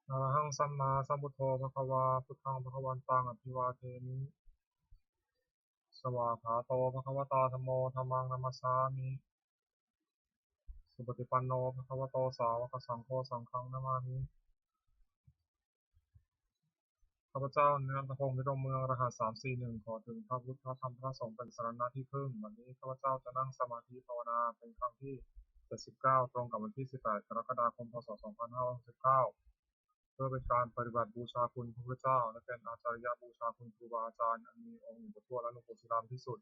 อะระหังสัมมาสัมพุทโธภะคะวาพุทธังภะคะวันตังอภิวาเทมิสวากขาโตภะคะวะตาธัมโมธัมมังนัมมัสสามิสุปฏิปันโนภะคะวะโตสาวกสังโฆสังฆังนะมามิข้าพเจ้าเนื้อพระพงศ์พิรมเมืองรหัส341ขอถึงพระพุทธพระธรรมพระสงฆ์เป็นสรณะที่พึ่งวันนี้ข้าพเจ้าจะนั่งสมาธิภาวนาเป็นครั้งที่79ตรงกับวันที่18กรกฎาคมพ.ศ. 2569เพื่อเป็นการปฏิบัติบูชาคุณพระพุทธเจ้าและเป็นอาจาริยบูชาคุณครูบาอาจารย์อันมีองค์อยู่ทั่วและหลวงปู่ศิลาที่สุด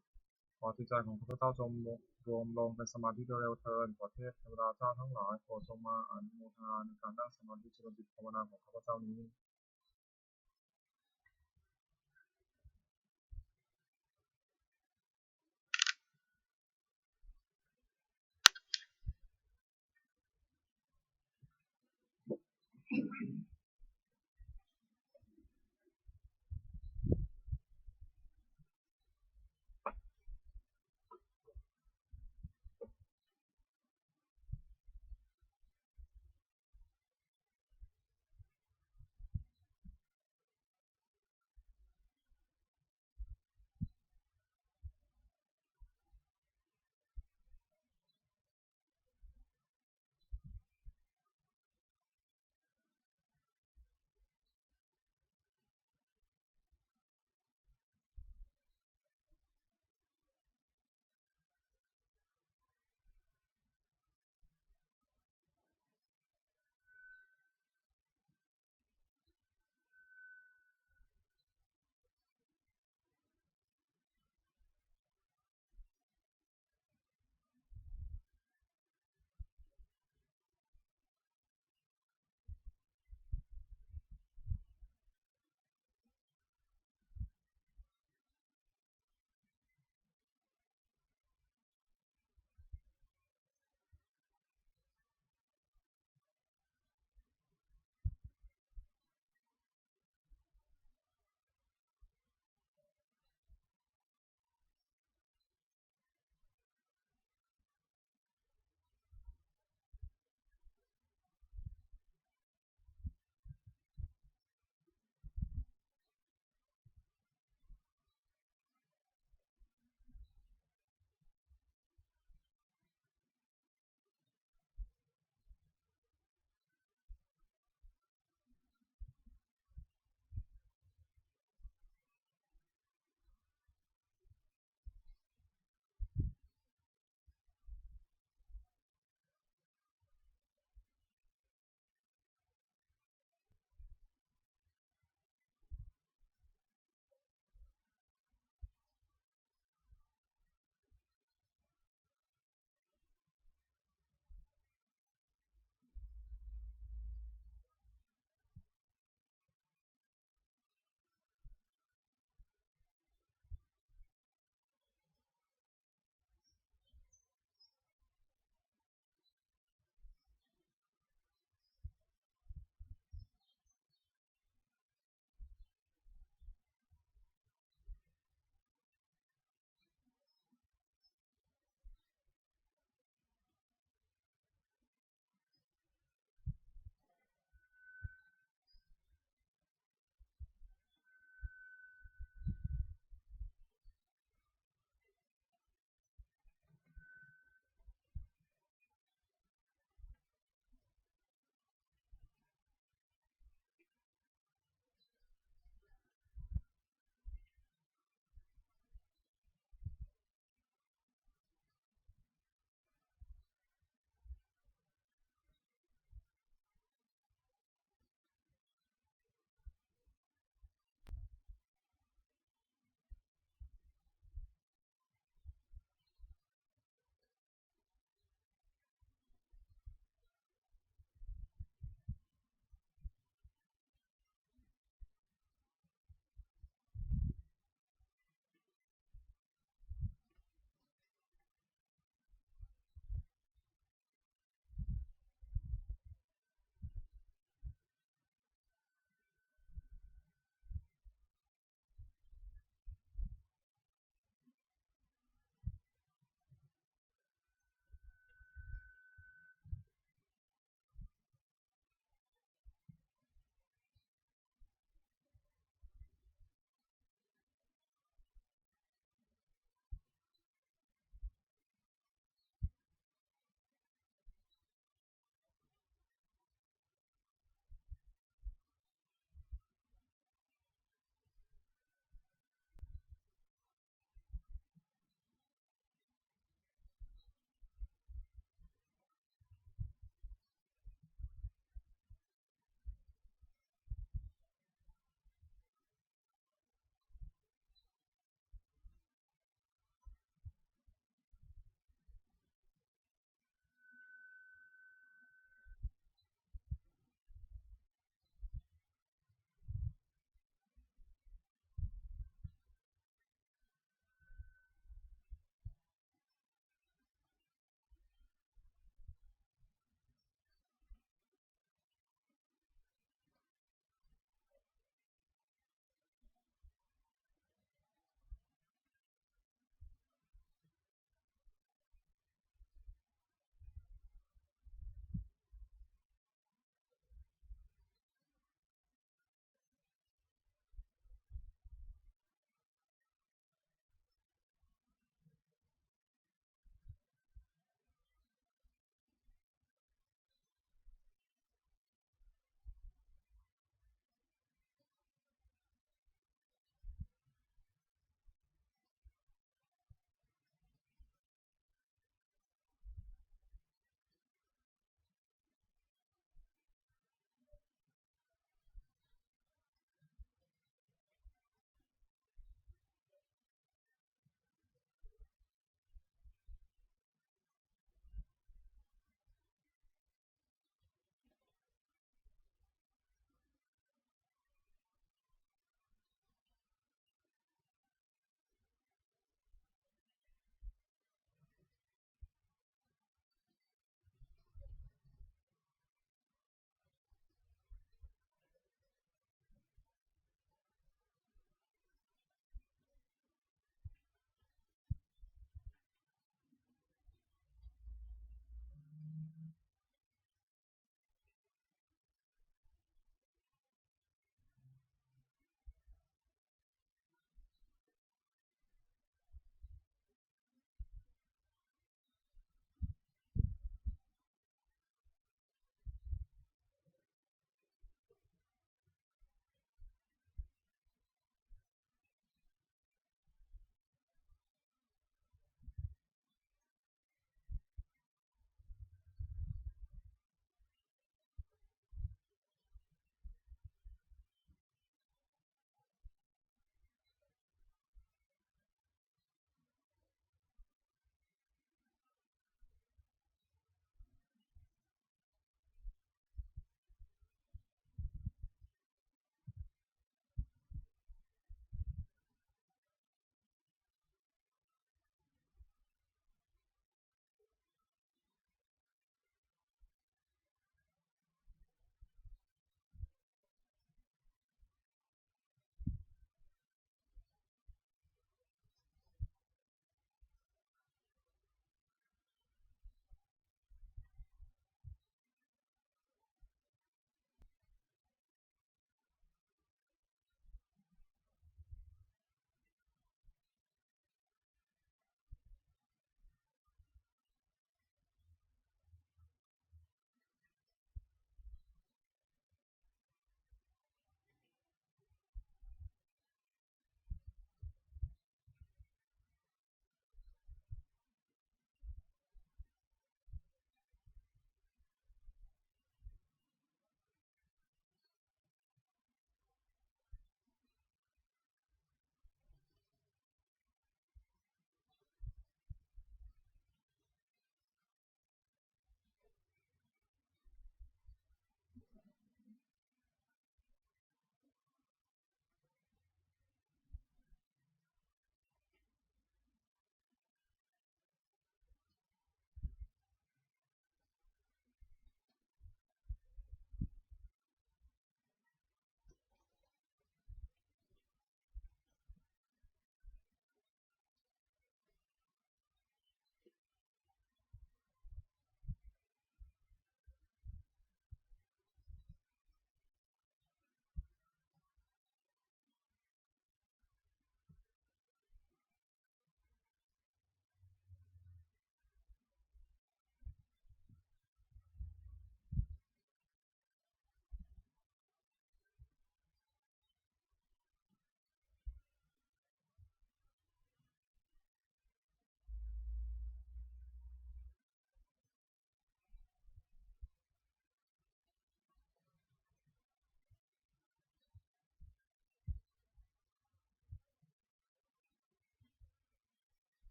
ขอจิตใจของข้าพเจ้าจงรวมลงเป็นสมาธิโดยเร็วเถิดขอเทพเทวดาเจ้าทั้งหลายโปรดจงมาอนุโมทนาในการนั่งสมาธิเจริญจิตภาวนาของข้าพเจ้านี้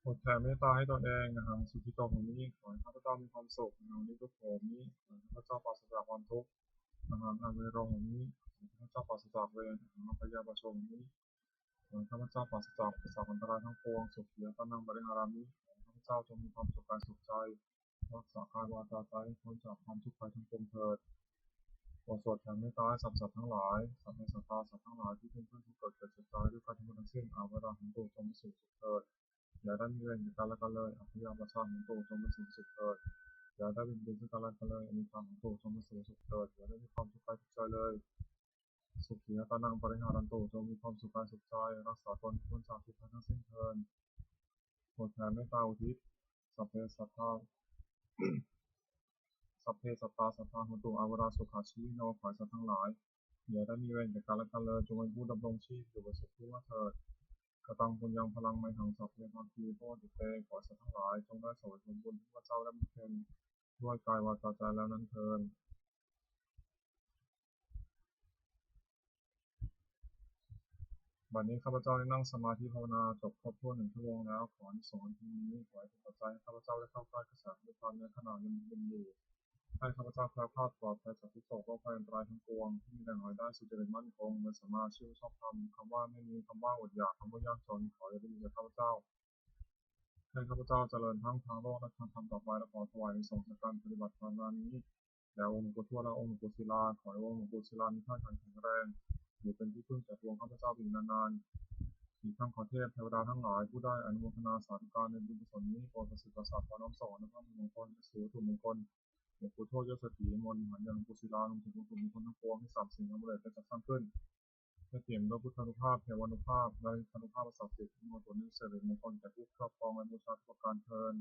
อดแผ่เมตตาให้ตนเองนะฮะสุขิโตของนี้ขอให้ข้าพเจ้ามีความสุขนะฮะนี้ทุกโผมนี้ขอให้ข้าพเจ้าปราศจากความทุกข์นะฮะอาเวโรของนี้ขอให้ข้าพเจ้าปราศจากเวรนะฮะพยาบาทของนี้ขอให้ข้าพเจ้าปราศจากอุปสรรคอันตรายทั้งปวงสุขียตานังบริหารามิขอให้ข้าพเจ้าจงมีความสุขกายสุขใจรักษากายวาจาใจให้พ้นจากความทุกข์ภัยทั้งปวงเถิด โปรดสวดแผ่เมตตาให้สรรพสัตว์ทั้งหลายสัตว์ในสัตว์ตาสัตว์ทั้งหลายที่เป็นเพื่อนทุกข์เกิดเจ็บตายด้วยกันทั้งหมดทั้งสิ้นอาเวราของตัวจงมีสุขสุขเถิดอย่าได้มีเวรแก่กันและกันเลยอภิยาประชาของตัวจงมีสุขสุขเถิดอย่าได้เป็นเวรซึ่งกันและกันเลยอนิจจังของตัวจงมีสุขสุขเถิดอย่าได้มีความทุกข์กายทุกข์ใจเลยสุขียตานังปริหารันตุจงมีความสุขกายสุขใจรักษาตนพ้นจากทุกข์ทั้งสิ้นเถิดโปรดแผ่เมตตาอุทิศสัพเพสัตตา สัพเพสัตตาสัทธาโหตุอาเวราสุขาชีวิโนขอให้สัตว์ทั้งหลายอย่าได้มีเวรแก่กันและกันเลยจงเป็นผู้ดำรงชีพอยู่บนสุขทั่วเถิดกตังปุญญังพลังไมหังสัพเพพังคีโพธิเตขอให้สัตว์ทั้งหลายจงได้สวยผลบุญที่พระเจ้าได้บำเพ็ญด้วยกายวาจาใจแล้วนั้นเถิดบัดนี้ข้าพเจ้าได้นั่งสมาธิภาวนาจบครบถ้วน1 ชั่วโมงแล้วขออานิสงส์อันที่นี้ขอให้เป็นปัจจัยให้ข้าพเจ้าได้เข้าใกล้กระแสด้วยความในขณะยังเป็นอยู่ ให้ข้าพเจ้าแคล้วคลาดปลอดภัยจากทุกโศกโรคภัยอันตรายทั้งปวงที่มีแรงหอยได้สุจริตมั่นคงเป็นสมมาชีวชอบธรรมคำว่าไม่มีคำว่าอดอยากคำว่ายากจนขออย่าได้มีแก่ข้าพเจ้าให้ข้าพเจ้าเจริญทั้งทางโลกและทางธรรมต่อไปและขอถวายในส่งจากการปฏิบัติภาวนานี้แด่องค์หลวงปู่ทวดและองค์หลวงปู่ศิลาขอให้องค์หลวงปู่ศิลามีท่าทางแข็งแรงอยู่เป็นที่พึ่งแก่ปวงข้าพเจ้าอีกนานๆอีกทั้งขอเทพเทวดาทั้งหลายผู้ได้อนุโมทนาสาธุการในบุญกุศลนี้โปรดประสิทธิ์ประสาทขอน้อมส่งในพระมงคลสู่วัตถุมงคล หลวงปู่ทวดยศถีมนต์หันยังหลวงปู่ศิลารวมถึงหลวงปู่มงคลทั้งปวงให้สามสิ่งนั้นเลยเป็นจัดสร้างขึ้นให้เตรียมด้วยพุทธานุภาพเทวานุภาพและธานุภาพศักดิ์สิทธิ์ทั้งหมดนี้เสด็จมงคลแก่ผู้ครอบครองและบูชาทุกประการเทิน